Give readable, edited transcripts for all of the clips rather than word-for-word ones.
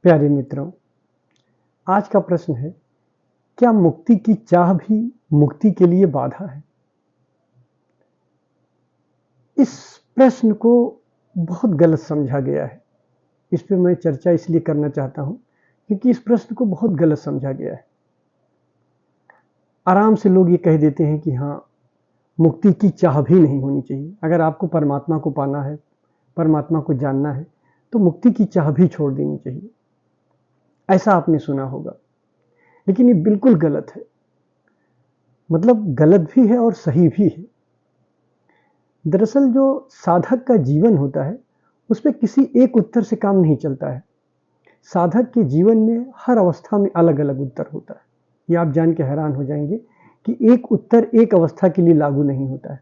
प्यारे मित्रों, आज का प्रश्न है, क्या मुक्ति की चाह भी मुक्ति के लिए बाधा है? इस प्रश्न को बहुत गलत समझा गया है। इस पे मैं चर्चा इसलिए करना चाहता हूं क्योंकि इस प्रश्न को बहुत गलत समझा गया है। आराम से लोग ये कह देते हैं कि हाँ, मुक्ति की चाह भी नहीं होनी चाहिए। अगर आपको परमात्मा को पाना है, परमात्मा को जानना है, तो मुक्ति की चाह भी छोड़ देनी चाहिए। ऐसा आपने सुना होगा, लेकिन ये बिल्कुल गलत है। मतलब गलत भी है और सही भी है। दरअसल जो साधक का जीवन होता है, उसमें किसी एक उत्तर से काम नहीं चलता है। साधक के जीवन में हर अवस्था में अलग अलग उत्तर होता है। ये आप जान के हैरान हो जाएंगे कि एक उत्तर एक अवस्था के लिए लागू नहीं होता है।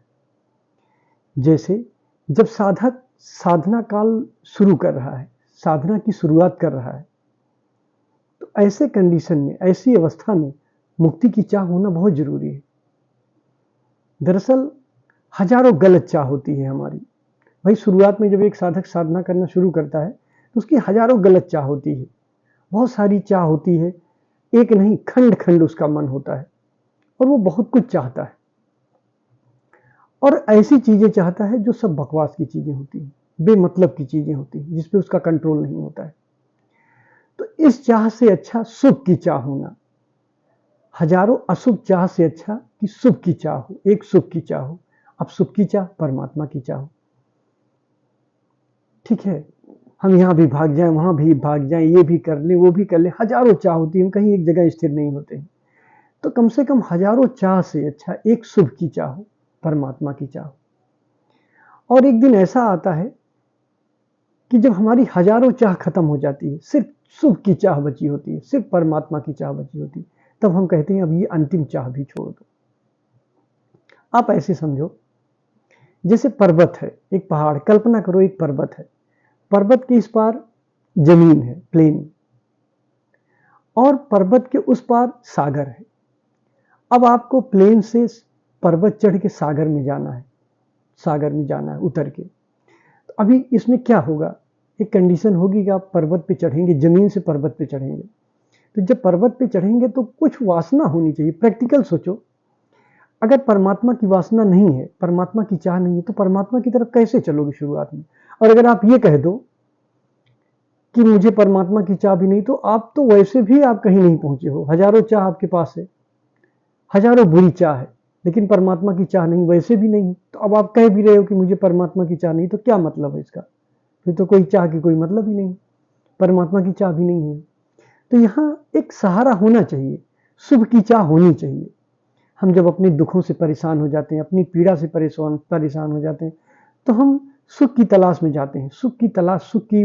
जैसे जब साधक साधना काल शुरू कर रहा है, साधना की शुरुआत कर रहा है, तो ऐसे कंडीशन में, ऐसी अवस्था में मुक्ति की चाह होना बहुत जरूरी है। दरअसल हजारों गलत चाह होती है हमारी। भाई, शुरुआत में जब एक साधक साधना करना शुरू करता है तो उसकी हजारों गलत चाह होती है, बहुत सारी चाह होती है। एक नहीं, खंड खंड उसका मन होता है और वो बहुत कुछ चाहता है, और ऐसी चीजें चाहता है जो सब बकवास की चीजें होती हैं, बेमतलब की चीजें होती हैं, जिसपे उसका कंट्रोल नहीं होता है। तो इस चाह से अच्छा सुख की चाह होना, हजारों अशुभ चाह से अच्छा कि सुख की चाह हो, एक सुख की चाह हो। अब सुख की चाह परमात्मा की चाह हो। ठीक है, हम यहाँ भी भाग जाएं, वहां भी भाग जाएं, ये भी कर ले, वो भी कर ले, हजारों चाह होती है, कहीं एक जगह स्थिर नहीं होते हैं। तो कम से कम हजारों चाह से अच्छा एक शुभ की चाह हो, परमात्मा की चाह हो। और एक दिन ऐसा आता है कि जब हमारी हजारों चाह खत्म हो जाती है, सिर्फ शुभ की चाह बची होती है, सिर्फ परमात्मा की चाह बची होती है, तब हम कहते हैं अब ये अंतिम चाह भी छोड़ दो। आप ऐसे समझो जैसे पर्वत है, एक पहाड़, कल्पना करो एक पर्वत है, पर्वत के इस पार जमीन है, प्लेन, और पर्वत के उस पार सागर है। अब आपको प्लेन से पर्वत चढ़ के सागर में जाना है, सागर में जाना है उतर के। तो अभी इसमें क्या होगा, एक कंडीशन होगी कि आप पर्वत पे चढ़ेंगे, जमीन से पर्वत पे चढ़ेंगे। तो जब पर्वत पे चढ़ेंगे तो कुछ वासना होनी चाहिए। प्रैक्टिकल सोचो, अगर परमात्मा की वासना नहीं है, परमात्मा की चाह नहीं है, तो परमात्मा की तरफ कैसे चलोगे शुरुआत में? और अगर आप ये कह दो कि मुझे परमात्मा की चाह भी नहीं, तो आप तो वैसे भी आप कहीं नहीं पहुंचे हो। हजारों चाह आपके पास है, हजारों बुरी चाह है, लेकिन परमात्मा की चाह नहीं, वैसे भी नहीं। तो अब आप कह भी रहे हो कि मुझे परमात्मा की चाह नहीं, तो क्या मतलब है इसका? फिर तो कोई चाह की कोई मतलब ही नहीं, परमात्मा की चाह भी नहीं है। तो यहाँ एक सहारा होना चाहिए, शुभ की चाह होनी चाहिए। हम जब अपने दुखों से परेशान हो जाते हैं, अपनी पीड़ा से परेशान हो जाते हैं, तो हम सुख की तलाश में जाते हैं। सुख की तलाश, सुख की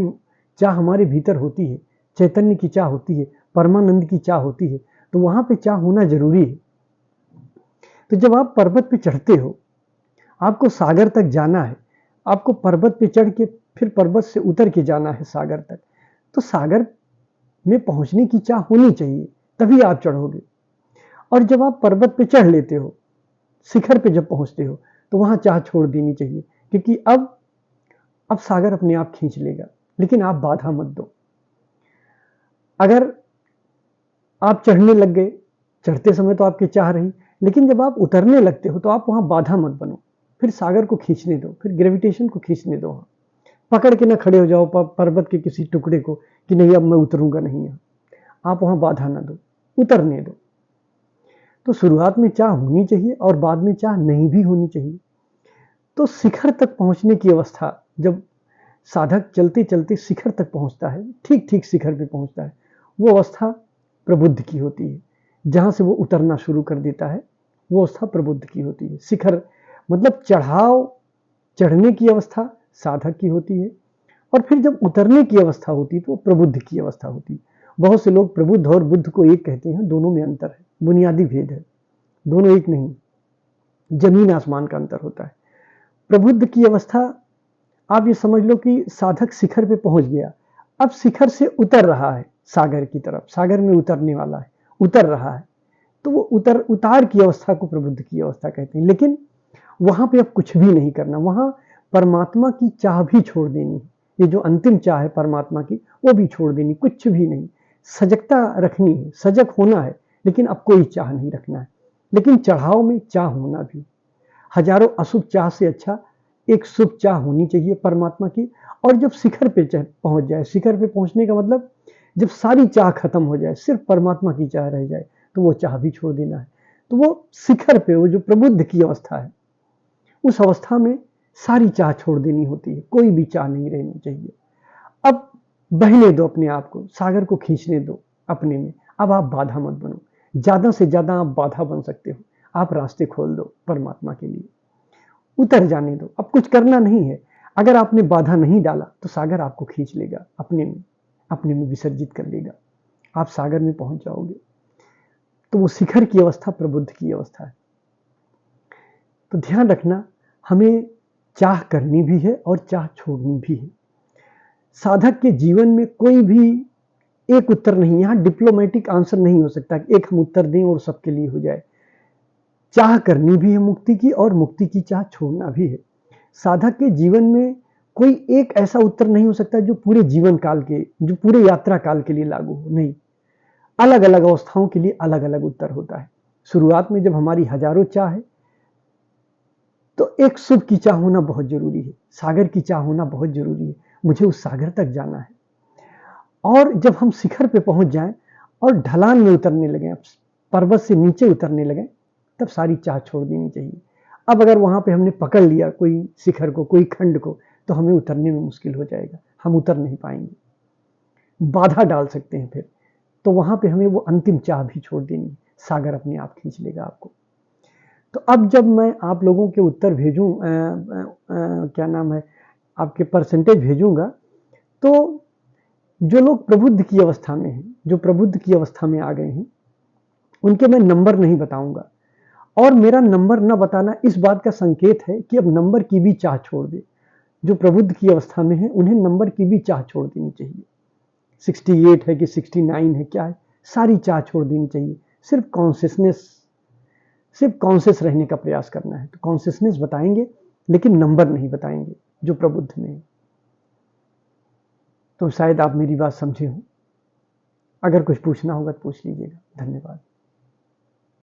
चाह हमारे भीतर होती है, चैतन्य की चाह होती है, परमानंद की चाह होती है। तो वहां पे चाह होना जरूरी है। तो जब आप पर्वत पे चढ़ते हो, आपको सागर तक जाना है, आपको पर्वत पे चढ़ के फिर पर्वत से उतर के जाना है सागर तक, तो सागर में पहुंचने की चाह होनी चाहिए, तभी आप चढ़ोगे। और जब आप पर्वत पे चढ़ लेते हो, शिखर पे जब पहुंचते हो, तो वहां चाह छोड़ देनी चाहिए, क्योंकि अब सागर अपने आप खींच लेगा, लेकिन आप बाधा मत दो। अगर आप चढ़ने लग गए, चढ़ते समय तो आपकी चाह रही, लेकिन जब आप उतरने लगते हो तो आप वहां बाधा मत बनो। फिर सागर को खींचने दो, फिर ग्रेविटेशन को खींचने दो। वहां पकड़ के ना खड़े हो जाओ पर्वत के किसी टुकड़े को कि नहीं अब मैं उतरूंगा नहीं। आप वहां बाधा ना दो, उतरने दो। तो शुरुआत में चाह होनी चाहिए और बाद में चाह नहीं भी होनी चाहिए। तो शिखर तक पहुंचने की अवस्था, जब साधक चलते चलते शिखर तक पहुंचता है, ठीक ठीक शिखर पे पहुंचता है, वो अवस्था प्रबुद्ध की होती है। जहां से वो उतरना शुरू कर देता है, वो अवस्था प्रबुद्ध की होती है। शिखर मतलब चढ़ाव, चढ़ने की अवस्था साधक की होती है, और फिर जब उतरने की अवस्था होती है तो वो प्रबुद्ध की अवस्था होती है। बहुत से लोग प्रबुद्ध और बुद्ध को एक कहते हैं, दोनों में अंतर है, बुनियादी भेद है, दोनों एक नहीं, जमीन आसमान का अंतर होता है। प्रबुद्ध की अवस्था, आप ये समझ लो कि साधक शिखर पे पहुंच गया, अब शिखर से उतर रहा है सागर की तरफ, सागर में उतरने वाला है, उतर रहा है। तो वो उतार की अवस्था को प्रबुद्ध की अवस्था कहते हैं। लेकिन वहां पे अब कुछ भी नहीं करना, वहां परमात्मा की चाह भी छोड़ देनी है। ये जो अंतिम चाह है परमात्मा की, वो भी छोड़ देनी, कुछ भी नहीं। सजगता रखनी है, सजग होना है, लेकिन अब कोई चाह नहीं रखना है। लेकिन चढ़ाव में चाह होना भी, हजारों अशुभ चाह से अच्छा एक शुभ चाह होनी चाहिए परमात्मा की। और जब शिखर पे पहुंच जाए, शिखर पे पहुंचने का मतलब जब सारी चाह खत्म हो जाए, सिर्फ परमात्मा की चाह रह जाए, तो वो चाह भी छोड़ देना है। तो वो शिखर पे, वो जो प्रबुद्ध की अवस्था है, उस अवस्था में सारी चाह छोड़ देनी होती है, कोई भी चाह नहीं रहनी चाहिए। अब बहने दो अपने आप को, सागर को खींचने दो अपने में। अब आप बाधा मत बनो, ज्यादा से ज्यादा आप बाधा बन सकते हो। आप रास्ते खोल दो परमात्मा के लिए, उतर जाने दो। अब कुछ करना नहीं है। अगर आपने बाधा नहीं डाला तो सागर आपको खींच लेगा, अपने में विसर्जित कर लेगा, आप सागर में पहुंच जाओगे। तो वो शिखर की अवस्था प्रबुद्ध की अवस्था है। तो ध्यान रखना, हमें चाह करनी भी है और चाह छोड़नी भी है। साधक के जीवन में कोई भी एक उत्तर नहीं, यहां डिप्लोमेटिक आंसर नहीं हो सकता कि एक हम उत्तर दें और सबके लिए हो जाए। चाह करनी भी है मुक्ति की, और मुक्ति की चाह छोड़ना भी है। साधक के जीवन में कोई एक ऐसा उत्तर नहीं हो सकता जो पूरे जीवन काल के, जो पूरे यात्रा काल के लिए लागू हो, नहीं। अलग अलग अवस्थाओं के लिए अलग अलग उत्तर होता है। शुरुआत में जब हमारी हजारों चाह है, तो एक शुभ की चाह होना बहुत जरूरी है, सागर की चाह होना बहुत जरूरी है। मुझे उस सागर तक जाना है। और जब हम शिखर पे पहुंच जाएं और ढलान में उतरने लगे, पर्वत से नीचे उतरने लगे, तब सारी चाह छोड़ देनी चाहिए। अब अगर वहां पे हमने पकड़ लिया कोई शिखर को, कोई खंड को, तो हमें उतरने में मुश्किल हो जाएगा, हम उतर नहीं पाएंगे, बाधा डाल सकते हैं फिर। तो वहां पे हमें वो अंतिम चाह भी छोड़ देनी है, सागर अपने आप खींच लेगा आपको। तो अब जब मैं आप लोगों के उत्तर भेजूं, क्या नाम है, आपके परसेंटेज भेजूंगा, तो जो लोग प्रबुद्ध की अवस्था में हैं, जो प्रबुद्ध की अवस्था में आ गए हैं, उनके मैं नंबर नहीं बताऊंगा। और मेरा नंबर न बताना इस बात का संकेत है कि अब नंबर की भी चाह छोड़ दे। जो प्रबुद्ध की अवस्था में है, उन्हें नंबर की भी चाह छोड़ देनी चाहिए। 68 है कि 69 है, क्या है, सारी चाह छोड़ देनी चाहिए। सिर्फ कॉन्शियस रहने का प्रयास करना है। तो कॉन्शियसनेस बताएंगे, लेकिन नंबर नहीं बताएंगे जो प्रबुद्ध में है। तो शायद आप मेरी बात समझे हो। अगर कुछ पूछना होगा तो पूछ लीजिएगा। धन्यवाद।